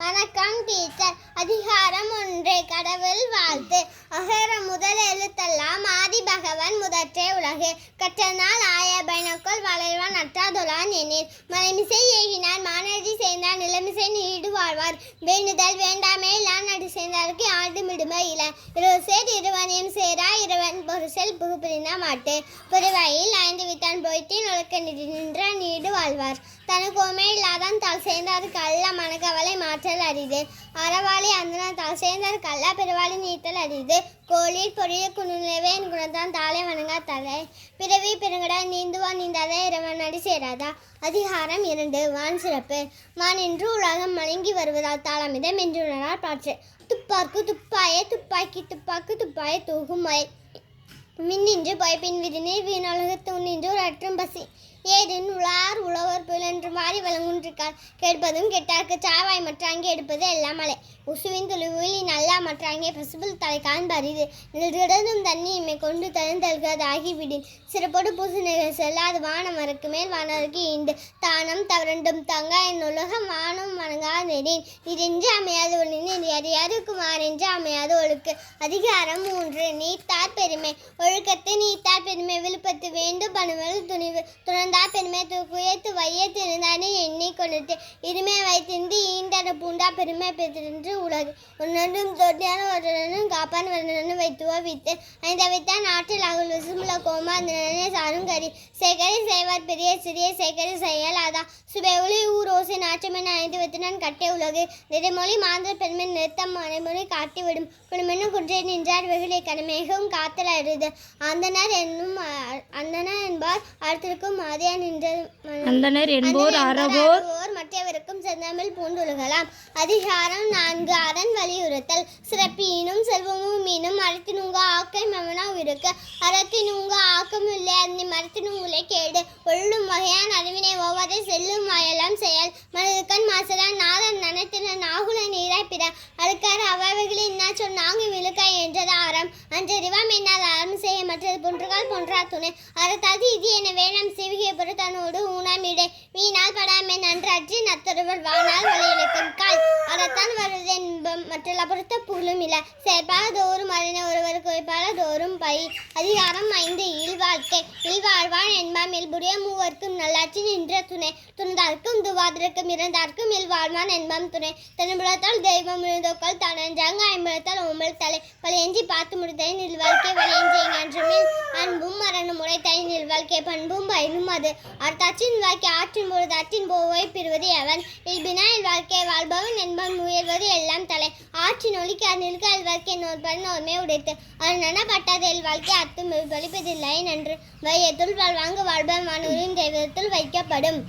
வணக்கம் டீச்சர். அதிகாரம் 1. கடவுள் வாழ்த்து. அகர முதல் எழுத்தெல்லாம் ஆதி பகவன் முதற்றே உலகு. கற்றனால் ஆய பயனக்குள் வளர்வான் அற்றாதொழான் எண்ணில். மலைமிசை ஏகினார் மானடி சேர்ந்தார் நிலமிசை நீடு வாழ்வார். வேண்டுதல் வேண்டாமே இல்லான் நடி சேர்ந்தாருக்கு ஆண்டு மிடுமை இல. இருவர் சேர் இருவனையும் சேரா இருவன் ஒரு செல் புகு பிரிந்தா மாட்டு. பெருவாயில் 5 வித்தான் போய்த்தின் ஒழுக்க நின்ற நீடு வாழ்வார். தனக்கோமே இல்லாதான் தால் சேர்ந்தாருக்கு அல்ல மனக்கவலை மாற்றல் அரிது. அறவாளி அந்தனர் தால் சேர்ந்தாருக்கு அல்ல பெருவாளி நீத்தல் அரிது. கோளில் பொரிய குணுநிலவே என் குணத்தான் தாளை வணங்கா தலை. பிறவி பெருங்கடா நீந்துவான் நீந்தாதே இறைவன் அடி சேராதா. அதிகாரம் 2. வான் சிறப்பு. வான் என்று உலகம் மழுங்கி வருவதால் தாளமிதம் என்றுணரால் பாற்று. துப்பாக்கு துப்பாயே துப்பாக்கி துப்பாக்கு துப்பாய தூகும் மயில். மின்னின்று பயப்பின் விதிநீர் வீணொலகு தூணின்று ஒரு அற்றும் பசி. ஏதின் உளார் உழவர் புலன்று மாறி விளங்குன்றிருக்கார். கெடுப்பதும் கெட்டார்க்கு சாவாய் மற்றாங்கே எடுப்பது எல்லாம் மலை. உசுவின் துளிவில் நல்லா மற்றாங்கே பசுபுல் தலைக்கான் பரிது. நிலதும் தண்ணி இம்மை கொண்டு தழுந்தல்காது ஆகிவிடின். சிறப்போடு பூசு நிகழ் செல்லாது வானம் மறக்கு மேல் வானருக்கு ஈண்டு. தானம் தவறண்டும் தங்க என் உலகம் வானம் வணங்கா நெறின். இதென்று அமையாது ஒளிந்து அறியாருக்கு மாறென்று அமையாது ஒழுக்கு. அதிகாரம் 3. நீத்தார் பெருமை. ஒழுக்கத்து நீத்தார் பெருமை. விழுப்பத்து வேண்டும் பணுவல் துணிவு. துறந்தார் பெருமை குயத்து வையத்து இருந்தானே எண்ணெய் கொடுத்து. இருமை வைத்திருந்து ஈண்டன பூண்டா பெருமை பெற்றிருந்து உலகு. ஒன்றும் தொட்டியான ஒருவனும் காப்பான் வருடனும் வைத்துவ வித்து. 5 வைத்தான் நாட்டில் அகுல் விசுமுல கோமா நிலனே சாரும் கறி. சேகரி செய்வார் பெரிய சிறிய சேகரி செய்யலாதா. சுபை ஒளி ஊர் ஓசை நாற்றமென 5 வைத்தினான் கட்டே உலகு. நிறைமொழி மாந்திர பெருமை நிறுத்தம் மறைமொழி காட்டிவிடும். குடும்பனும் குன்றை நின்றார் வெகுளை கடமையகவும் காத்தல் அருது. அந்தனர் என்பார் அடுத்திருக்கும் மாதியா நின்றது. அந்தனர் என்போர் அறவோர் மற்றவருக்கும் செந்தமிழ் பூண்டுலகலாம். அதிகாரம் 4. அரண் வலியுறுத்தல். சிறப்பினும் செல்வமும் மீனும் அறத்தினுங்க ஆக்கை மவனா இருக்க. அறத்தினுங்க ஆக்கம் இல்லை அதனை மரத்தினுங்களே கேடு. ஒள்ளும் வகையான் அறிவினை ஒவ்வொரு செல்லும் வயலாம் செயல். மனதுக்கண் மாசலான் நாதன் நனத்தின நாகுல நீராய் பிற. அழுக்கார் அவைகளில் இன்னா சொல் நாங்கு விழுக்காய் என்றது அறம். அன்றறிவாம் என்னால் அறம் செய்ய மற்றது பொன்றுகால் பொன்றா துணை. அறத்தாது இது என வேணாம் சிவிகை பொறுத்தனோடு ஊனாமிடை. வீணால் படாமை நன்றி நத்தொருவர் வானால் வலையிழக்கும் கால். அறத்தான் வருவது என்பம் மற்ற பொறுத்த புகழும் இல்லை. செயற்பால தோறும் அறிஞ ஒருவர் குறைப்பால தோறும் பை. அதிகாரம் 5. இல்வாழ்க்கை. இல்வாழ்வான் என்பாம் இல்புடைய மூவர்க்கும் நல்லாட்சி நின்ற துணை. துணிந்தார்க்கும் துவாதருக்கும் இறந்தார்க்கும் இல்வாழ்வான் என்பாம் துணை. தன்னுபுலத்தால் தெய்வம் விழுந்தோக்கள் தனஞ்சாங்க ஐம்புலத்தால் உமல் தலை. வலையஞ்சி பார்த்து முடித்தலை நில்வாழ்க்கை வலையஞ்சி அன்றுமேல் அன்பும் மரணம் உடைத்தலை நில்வாழ்க்கை பண்பும் பயிலும் அது. அர்த்தாற்றின் வாழ்க்கை ஆற்றின் பொழுது அற்றின் போவை பெறுவது எவன். இல்பினா இல்வாழ்க்கை வாழ்பவன் என்பவன் முயல்வது எல்லாம் தலை. ஆற்றின் ஒளிக்கு அந்நிற்க அல்வாழ்க்கை நோற்பன் நோர்மை உடைத்து. அருணன பட்டாத இல்வாழ்க்கை அத்தும் பலிப்பதில்லை நன்று. வையத்துள் வாழ்வாங்கு வாழ்பவன் வானூரின் தெய்வத்தில் வைக்கப்படும்.